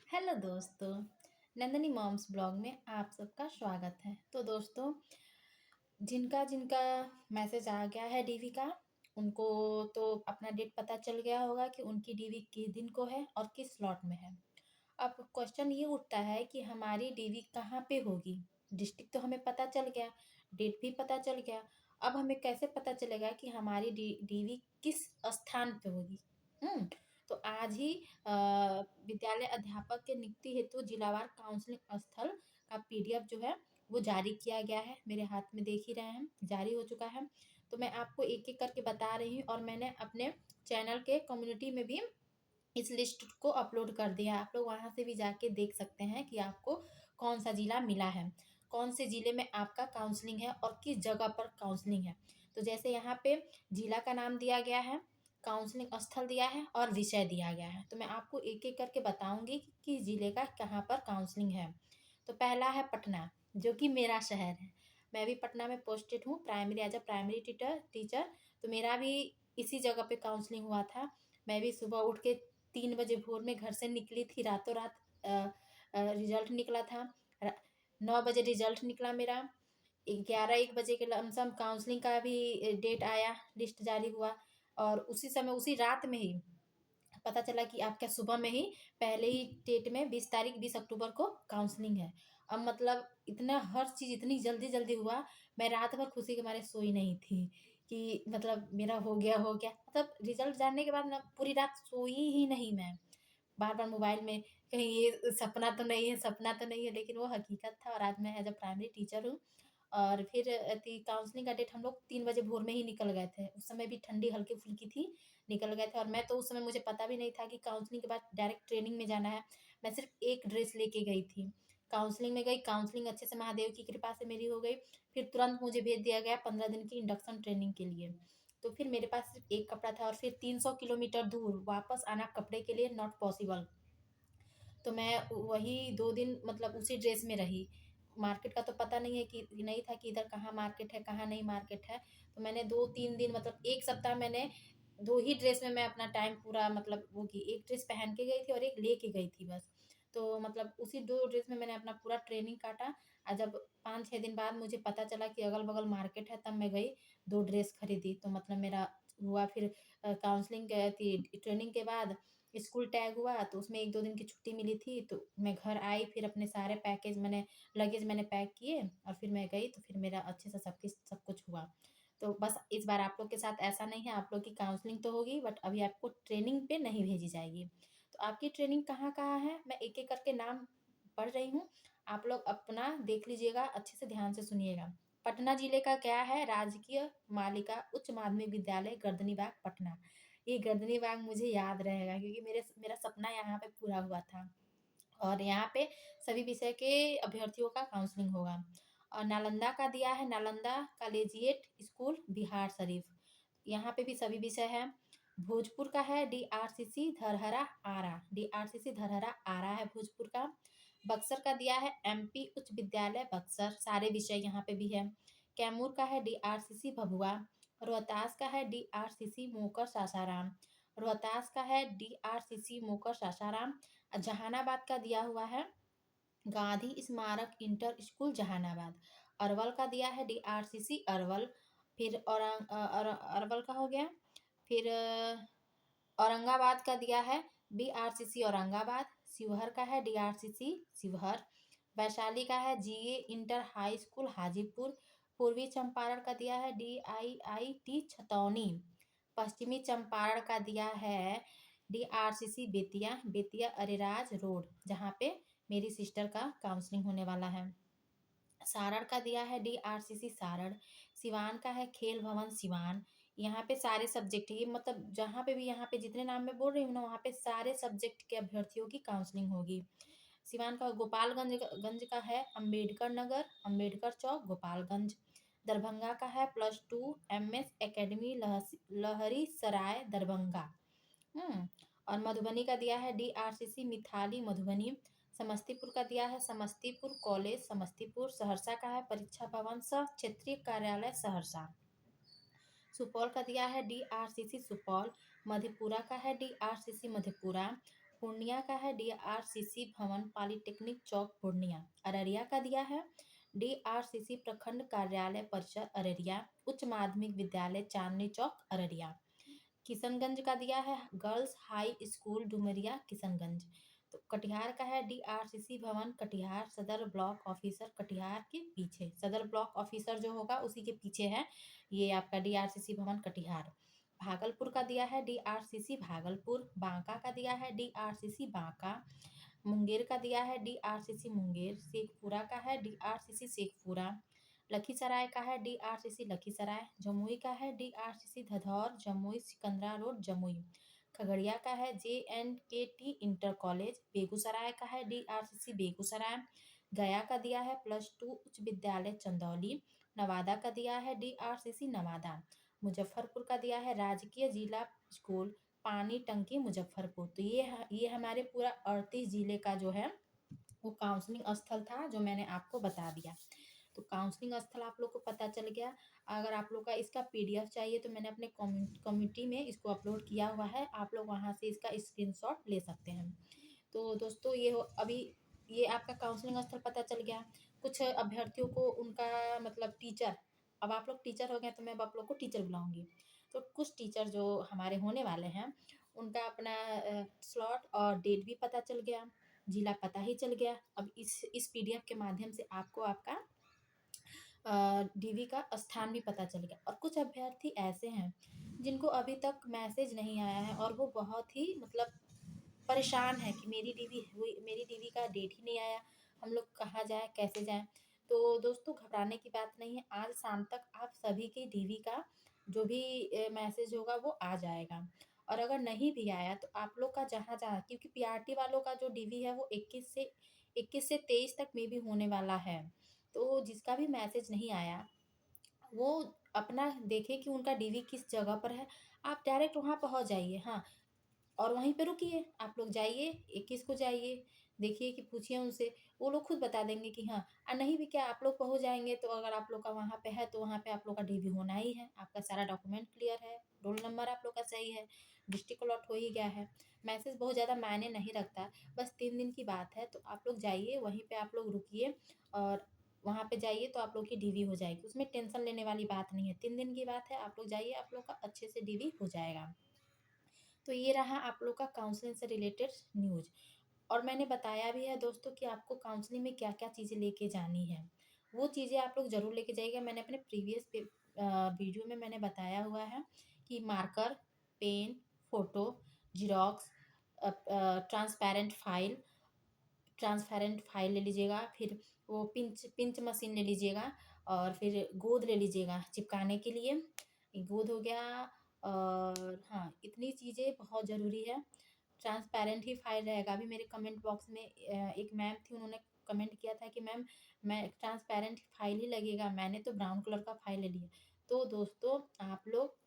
Hello दोस्तों, Nandini moms blog में आप सबका स्वागत है। तो दोस्तों, जिनका जिनका मैसेज आ गया है डीवी का, उनको तो अपना डेट पता चल गया होगा कि उनकी डीवी किस दिन को है और किस स्लॉट में है। अब क्वेश्चन ये उठता है कि हमारी डीवी कहाँ पे होगी। डिस्ट्रिक्ट तो हमें पता चल गया, डेट भी पता चल गया। अब हमें कैसे पता चलेगा कि हमारी डीवी किस स्थान पे होगी। तो आज ही विद्यालय अध्यापक के नियुक्ति हेतु जिलावार काउंसलिंग स्थल का पीडीएफ जो है वो जारी किया गया है। मेरे हाथ में देख ही रहे हैं, जारी हो चुका है। तो मैं आपको एक एक करके बता रही हूँ और मैंने अपने चैनल के कम्युनिटी में भी इस लिस्ट को अपलोड कर दिया है। आप लोग वहाँ से भी जाके देख सकते हैं कि आपको कौन सा ज़िला मिला है, कौन से ज़िले में आपका काउंसलिंग है और किस जगह पर काउंसलिंग है। तो जैसे यहाँ पे ज़िला का नाम दिया गया है, काउंसलिंग स्थल दिया है और विषय दिया गया है। तो मैं आपको एक एक करके बताऊंगी कि किस ज़िले का कहाँ पर काउंसलिंग है। तो पहला है पटना, जो कि मेरा शहर है। मैं भी पटना में पोस्टेड हूँ, primary as a primary teacher. तो मेरा भी इसी जगह पे काउंसलिंग हुआ था। मैं भी सुबह उठ के 3 बजे भोर में घर से निकली थी, रातों रात रिजल्ट निकला था। 9 बजे रिजल्ट निकला मेरा। 11-1 बजे के लमसम काउंसलिंग का भी डेट आया, लिस्ट जारी हुआ। और उसी समय उसी रात में ही पता चला कि आपके सुबह में ही पहले ही डेट में 20 तारीख 20 अक्टूबर को काउंसलिंग है। अब मतलब इतना हर चीज़ इतनी जल्दी जल्दी हुआ, मैं रात भर खुशी के मारे सोई नहीं थी कि मतलब मेरा हो गया। मतलब रिजल्ट जानने के बाद ना पूरी रात सोई ही नहीं मैं। बार बार मोबाइल में कहीं ये सपना तो नहीं है, सपना तो नहीं है, लेकिन वो हकीकत था। और आज मैं एज अ प्राइमरी टीचर हूँ। और फिर काउंसलिंग का डेट हम लोग 3 बजे भोर में ही निकल गए थे। उस समय भी ठंडी हल्की फुल्की थी, निकल गए थे। और मैं तो उस समय मुझे पता भी नहीं था कि काउंसलिंग के बाद डायरेक्ट ट्रेनिंग में जाना है। मैं सिर्फ एक ड्रेस लेके गई थी, काउंसलिंग में गई, काउंसलिंग अच्छे से महादेव की कृपा से मेरी हो गई। फिर तुरंत मुझे भेज दिया गया 15 दिन की इंडक्शन ट्रेनिंग के लिए। तो फिर मेरे पास सिर्फ एक कपड़ा था और फिर 300 किलोमीटर दूर वापस आना कपड़े के लिए नॉट पॉसिबल। तो मैं वही 2 दिन मतलब उसी ड्रेस में रही। मार्केट का तो पता नहीं है कि नहीं था कि इधर कहाँ मार्केट है, कहाँ नहीं मार्केट है। तो मैंने 2-3 दिन मतलब 1 सप्ताह मैंने 2 ही ड्रेस में मैं अपना टाइम पूरा मतलब वो की, एक ड्रेस पहन के गई थी और एक लेके गई थी बस। तो मतलब उसी 2 ड्रेस में मैंने अपना पूरा ट्रेनिंग काटा। और जब 5-6 दिन बाद मुझे पता चला कि अगल-बगल मार्केट है, तब मैं गई, 2 ड्रेस खरीदी। तो मतलब मेरा हुआ फिर काउंसलिंग थी ट्रेनिंग के बाद स्कूल टैग हुआ, तो उसमें 1-2 दिन की छुट्टी मिली थी। तो मैं घर आई, फिर अपने सारे लगेज मैंने पैक किए और फिर मैं गई। तो फिर मेरा अच्छे से सब कुछ हुआ। तो बस इस बार आप लोग के साथ ऐसा नहीं है, आप लोग की काउंसलिंग तो होगी बट अभी आपको ट्रेनिंग पे नहीं भेजी जाएगी। तो आपकी ट्रेनिंग कहाँ-कहाँ है, मैं एक-एक करके नाम पढ़ रही हूँ। आप लोग अपना देख लीजिएगा, अच्छे से ध्यान से सुनिएगा। पटना जिले का क्या है, राजकीय बालिका उच्च माध्यमिक विद्यालय गर्दनीबाग पटना। ये गर्दनीबाग मुझे याद रहेगा क्योंकि मेरा सपना यहाँ पे पूरा हुआ था। और यहाँ पे सभी विषय के अभ्यर्थियों का काउंसलिंग होगा। और नालंदा का दिया है, नालंदा कॉलेजिएट स्कूल बिहार शरीफ, यहाँ पे भी सभी विषय है। भोजपुर का है डीआरसीसी धरहरा आरा, डीआरसीसी धरहरा आरा है भोजपुर का। बक्सर का दिया है एमपी उच्च विद्यालय बक्सर, सारे विषय यहाँ पे भी है। कैमूर का है डीआरसीसी भभुआ। रोहतास का है डीआरसीसी मोकर सासाराम, रोहतास का है डीआरसीसी मोकर सासाराम। जहानाबाद का दिया हुआ है गांधी स्मारक इंटर स्कूल जहानाबाद। अरवल का दिया है डीआरसीसी अरवल। फिर अरवल का हो गया। फिर औरंगाबाद का दिया है बीआरसीसी औरंगाबाद। शिवहर का है डीआरसीसी शिवहर। वैशाली का है जीए इंटर हाई स्कूल हाजीपुर। पूर्वी चंपारण का दिया है डीआईआईटी छतौनी। पश्चिमी चंपारण का दिया है डीआरसीसी बेतिया, बेतिया अरेराज रोड, जहाँ पे मेरी सिस्टर का काउंसलिंग होने वाला है। सारण का दिया है डीआरसीसी सारण। सिवान का है खेल भवन सिवान। यहाँ पे सारे सब्जेक्ट, ये मतलब जहाँ पे भी यहाँ पे जितने नाम मैं बोल रही हूँ ना, वहाँ पे सारे सब्जेक्ट के अभ्यर्थियों की काउंसलिंग होगी। सिवान का गोपालगंज का है अम्बेडकर नगर, अम्बेडकर चौक गोपालगंज। दरभंगा का है +2 एमएस एकेडमी लहरी सराय दरभंगा। हुँ। और मधुबनी का दिया है डीआरसीसी मिथाली मधुबनी। समस्तीपुर का दिया है समस्तीपुर कॉलेज समस्तीपुर। सहरसा का है परीक्षा भवन सह क्षेत्रीय कार्यालय सहरसा। सुपौल का दिया है डीआरसीसी सुपौल। मधेपुरा का है डीआरसीसी मधेपुरा। पूर्णिया का है DRCC भवन पॉलिटेक्निक चौक पूर्णिया। अररिया का दिया है DRCC प्रखंड कार्यालय परिसर अररिया, उच्च माध्यमिक विद्यालय चांदनी चौक अररिया। किशनगंज का दिया है girls high school Dumaria Kishanganj. तो कटिहार का है DRCC भवन कटिहार, सदर ब्लॉक ऑफिसर कटिहार के पीछे, सदर ब्लॉक ऑफिसर जो होगा उसी के पीछे है ये आपका DRCC भवन कटिहार। भागलपुर का दिया है DRCC भागलपुर। बांका का दिया है DRCC बांका। मुंगेर का दिया है DRCC मुंगेर। शेखपुरा का है DRCC शेखपुरा। लखीसराय का है DRCC लखीसराय। जमुई का है DRCC धधौर जमुई सिकंदरा रोड जमुई। खगड़िया का है JNKT इंटर कॉलेज। बेगूसराय का है DRCC बेगूसराय। गया का दिया है +2 उच्च विद्यालय चंदौली। नवादा का दिया है DRCC नवादा। मुजफ्फरपुर का दिया है राजकीय जिला स्कूल पानी टंकी मुजफ्फरपुर। तो ये हमारे पूरा 38 जिले का जो है वो काउंसलिंग स्थल था जो मैंने आपको बता दिया। तो काउंसलिंग स्थल आप लोग को पता चल गया। अगर आप लोग का इसका PDF चाहिए तो मैंने अपने कम्युनिटी में इसको अपलोड किया हुआ है, आप लोग वहाँ से इसका स्क्रीनशॉट ले सकते हैं। तो दोस्तों अभी ये आपका काउंसलिंग स्थल पता चल गया। कुछ अभ्यर्थियों को उनका मतलब टीचर, अब आप लोग टीचर हो गए तो मैं अब आप लोग को टीचर बुलाऊंगी। तो कुछ टीचर जो हमारे होने वाले हैं उनका अपना स्लॉट और डेट भी पता चल गया, जिला पता ही चल गया। अब इस PDF के माध्यम से आपको आपका DV का स्थान भी पता चल गया। और कुछ अभ्यर्थी ऐसे हैं जिनको अभी तक मैसेज नहीं आया है और वो बहुत ही मतलब परेशान है कि मेरी DV का डेट ही नहीं आया, हम लोग कहाँ जाएं कैसे जाएं। तो दोस्तों घबराने की बात नहीं है, आज शाम तक आप सभी की DV का जो भी मैसेज होगा वो आ जाएगा। और अगर नहीं भी आया तो आप लोग का जहाँ जहाँ, क्योंकि PRT वालों का जो DV है वो 21 से 23 तक में भी होने वाला है। तो जिसका भी मैसेज नहीं आया वो अपना देखे कि उनका DV किस जगह पर है, आप डायरेक्ट वहाँ पहुँच जाइए। हाँ, और वहीं पे रुकिए, आप लोग जाइए 21 को जाइए, देखिए कि पूछिए उनसे, वो लोग खुद बता देंगे कि हाँ। नहीं भी क्या आप लोग पहुँच जाएंगे तो अगर आप लोग का वहाँ पे है तो वहाँ पे आप लोग का DV होना ही है, आपका सारा डॉक्यूमेंट क्लियर है, रोल नंबर आप लोग का सही है, डिस्ट्रिक्ट अलॉट हो ही गया है। मैसेज बहुत ज़्यादा मायने नहीं रखता, बस 3 दिन की बात है। तो आप लोग जाइए वहीं पे, आप लोग रुकिए और वहाँ पे जाइए तो आप लोग की DV हो जाएगी, उसमें टेंशन लेने वाली बात नहीं है। 3 दिन की बात है, आप लोग जाइए, आप लोग का अच्छे से DV हो जाएगा। तो ये रहा आप लोग का काउंसलिंग से रिलेटेड न्यूज़। और मैंने बताया भी है दोस्तों कि आपको काउंसलिंग में क्या क्या चीज़ें लेके जानी है, वो चीज़ें आप लोग ज़रूर लेके जाइएगा। मैंने अपने प्रीवियस वीडियो में मैंने बताया हुआ है कि marker, pen, photo, xerox, transparent file ले लीजिएगा, फिर वो पिंच पिंच मशीन ले लीजिएगा, और फिर गोंद ले लीजिएगा चिपकाने के लिए, गोंद हो गया। और हाँ, इतनी चीज़ें बहुत ज़रूरी है। ट्रांसपेरेंट ही फाइल रहेगा। अभी मेरे कमेंट बॉक्स में एक मैम थी, उन्होंने कमेंट किया था कि मैम मैं ट्रांसपेरेंट फाइल ही लगेगा, मैंने तो ब्राउन कलर का फाइल ले लिया। तो दोस्तों आप लोग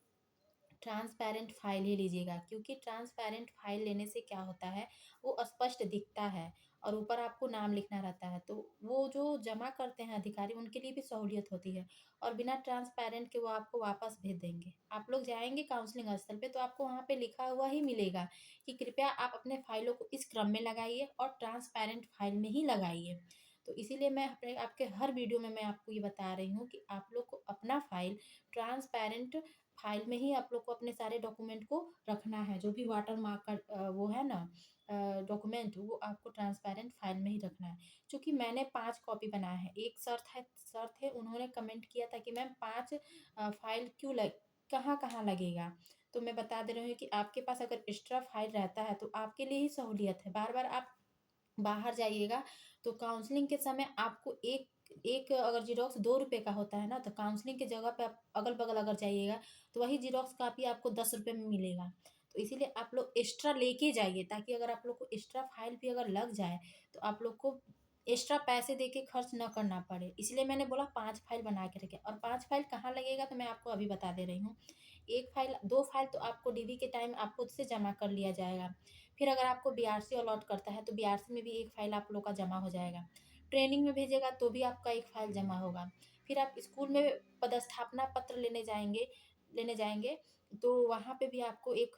ट्रांसपेरेंट फाइल ही लीजिएगा, क्योंकि ट्रांसपेरेंट फाइल लेने से क्या होता है, वो स्पष्ट दिखता है और ऊपर आपको नाम लिखना रहता है। तो वो जो जमा करते हैं अधिकारी, उनके लिए भी सहूलियत होती है। और बिना ट्रांसपेरेंट के वो आपको वापस भेज देंगे। आप लोग जाएंगे काउंसलिंग स्थल पे तो आपको वहाँ पे लिखा हुआ ही मिलेगा कि कृपया आप अपने फाइलों को इस क्रम में लगाइए और ट्रांसपेरेंट फाइल में ही लगाइए। तो इसीलिए मैं अपने आपके हर वीडियो में मैं आपको ये बता रही हूँ कि आप लोग को अपना फाइल ट्रांसपेरेंट फाइल में ही आप लोग को अपने सारे डॉक्यूमेंट को रखना है। जो भी वाटर मार्क का वो है ना डॉक्यूमेंट, वो आपको ट्रांसपेरेंट फाइल में ही रखना है। क्योंकि मैंने 5 कॉपी बनाया है। एक सर थे उन्होंने कमेंट किया था कि मैम 5 फाइल क्यों लग कहाँ कहाँ लगेगा। तो मैं बता दे रही हूँ कि आपके पास अगर एक्स्ट्रा फाइल रहता है तो आपके लिए ही सहूलियत है। बार बार आप बाहर जाइएगा तो काउंसलिंग के समय आपको एक एक अगर जीरोक्स 2 रुपये का होता है ना, तो काउंसलिंग की जगह पे आप अगल बगल अगर जाइएगा तो वही जीरोक्स कापी आपको 10 रुपये में मिलेगा। तो इसीलिए आप लोग एक्स्ट्रा लेके जाइए, ताकि अगर आप लोग को एक्स्ट्रा फाइल भी अगर लग जाए तो आप लोग को एक्स्ट्रा पैसे दे के खर्च न करना पड़े। इसलिए मैंने बोला 5 फाइल बना के रखें। और 5 फाइल कहाँ लगेगा तो मैं आपको अभी बता दे रही हूँ। 1 फाइल 2 फाइल तो आपको DV के टाइम आपको उससे जमा कर लिया जाएगा। फिर अगर आपको BRC अलॉट करता है तो BRC में भी 1 फाइल आप लोग का जमा हो जाएगा। ट्रेनिंग में भेजेगा तो भी आपका 1 फाइल जमा होगा। फिर आप स्कूल में पदस्थापना पत्र लेने जाएंगे तो वहाँ पे भी आपको एक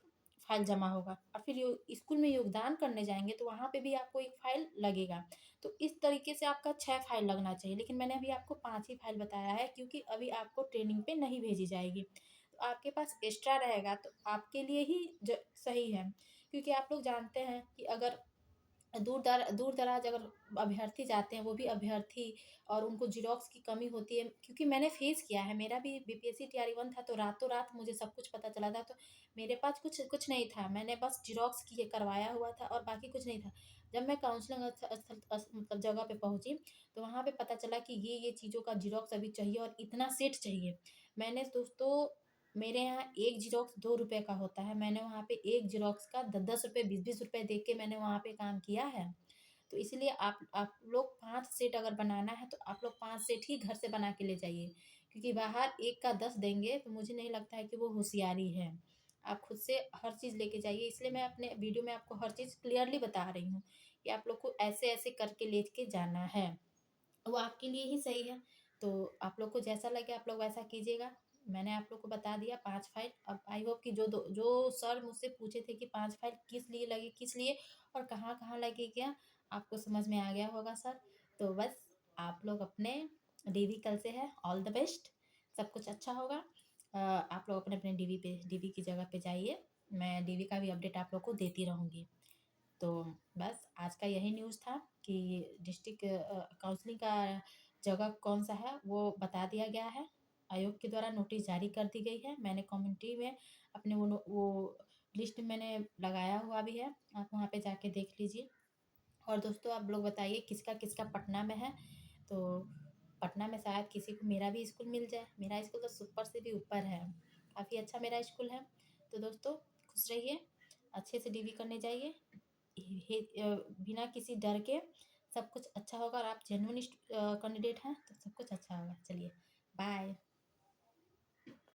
फ़ाइल जमा होगा और फिर यो स्कूल में योगदान करने जाएँगे तो वहाँ पे भी आपको 1 फ़ाइल लगेगा। तो इस तरीके से आपका 6 फ़ाइल लगना चाहिए, लेकिन मैंने अभी आपको 5 ही फ़ाइल बताया है क्योंकि अभी आपको ट्रेनिंग पे नहीं भेजी जाएगी। तो आपके पास एक्स्ट्रा रहेगा तो आपके लिए ही ज सही है, क्योंकि आप लोग जानते हैं कि अगर दूर-दराज अगर अभ्यर्थी जाते हैं, वो भी अभ्यर्थी और उनको ज़ेरॉक्स की कमी होती है क्योंकि मैंने फ़ेस किया है, मेरा भी बीपीएससी टीआरई 1 था तो रातों-रात मुझे सब कुछ पता चला था, तो मेरे पास कुछ कुछ नहीं था, मैंने बस ज़ेरॉक्स किए करवाया हुआ था और बाकी कुछ नहीं था। जब मैं काउंसलिंग मतलब जगह पे पहुँची, तो वहाँ पे पता चला कि ये चीज़ों का ज़ेरॉक्स अभी चाहिए और इतना सेट चाहिए। मैंने दोस्तों मेरे यहाँ 1 ज़ेरॉक्स ₹2 का होता है, मैंने वहाँ पे 1 ज़ेरॉक्स का 10-10 रुपए, 20-20 रुपए दे के मैंने वहाँ पे काम किया है। तो इसलिए आप लोग 5 सेट अगर बनाना है तो आप लोग 5 सेट ही घर से बना के ले जाइए, क्योंकि बाहर 1 का 10 देंगे तो मुझे नहीं लगता है कि वो होशियारी है। आप खुद से हर चीज़ लेके जाइए, इसलिए मैं अपने वीडियो में आपको हर चीज़ क्लियरली बता रही हूँ कि आप लोग को ऐसे-ऐसे करके लेके जाना है। वो आपके लिए ही सही है। तो आप लोग को जैसा लगे आप लोग वैसा कीजिएगा। मैंने आप लोग को बता दिया 5 फाइल। अब आई होप कि जो सर मुझसे पूछे थे कि 5 फाइल किस लिए लगे, किस लिए और कहाँ-कहाँ लगेगा, आपको समझ में आ गया होगा सर। तो बस आप लोग अपने डीवी कल से है, ऑल द बेस्ट, सब कुछ अच्छा होगा। आप लोग अपने-अपने डीवी की जगह पे जाइए। मैं डीवी का भी अपडेट आप लोग को देती रहूँगी। तो बस आज का यही न्यूज़ था कि डिस्ट्रिक्ट काउंसलिंग का जगह कौन-सा है वो बता दिया गया है। आयोग के द्वारा नोटिस जारी कर दी गई है। मैंने कम्युनिटी में अपने वो लिस्ट मैंने लगाया हुआ भी है। आप वहाँ पे जाके देख लीजिए। और दोस्तों आप लोग बताइए किसका-किसका पटना में है। तो पटना में शायद किसी को मेरा भी स्कूल मिल जाए। मेरा स्कूल तो सुपर से भी ऊपर है। काफ़ी अच्छा मेरा स्कूल है। तो दोस्तों खुश रहिए, अच्छे से डीवी करने जाइए। बिना किसी डर के सब कुछ अच्छा होगा और आप जेन्युइन कैंडिडेट हैं तो सब कुछ अच्छा होगा। चलिए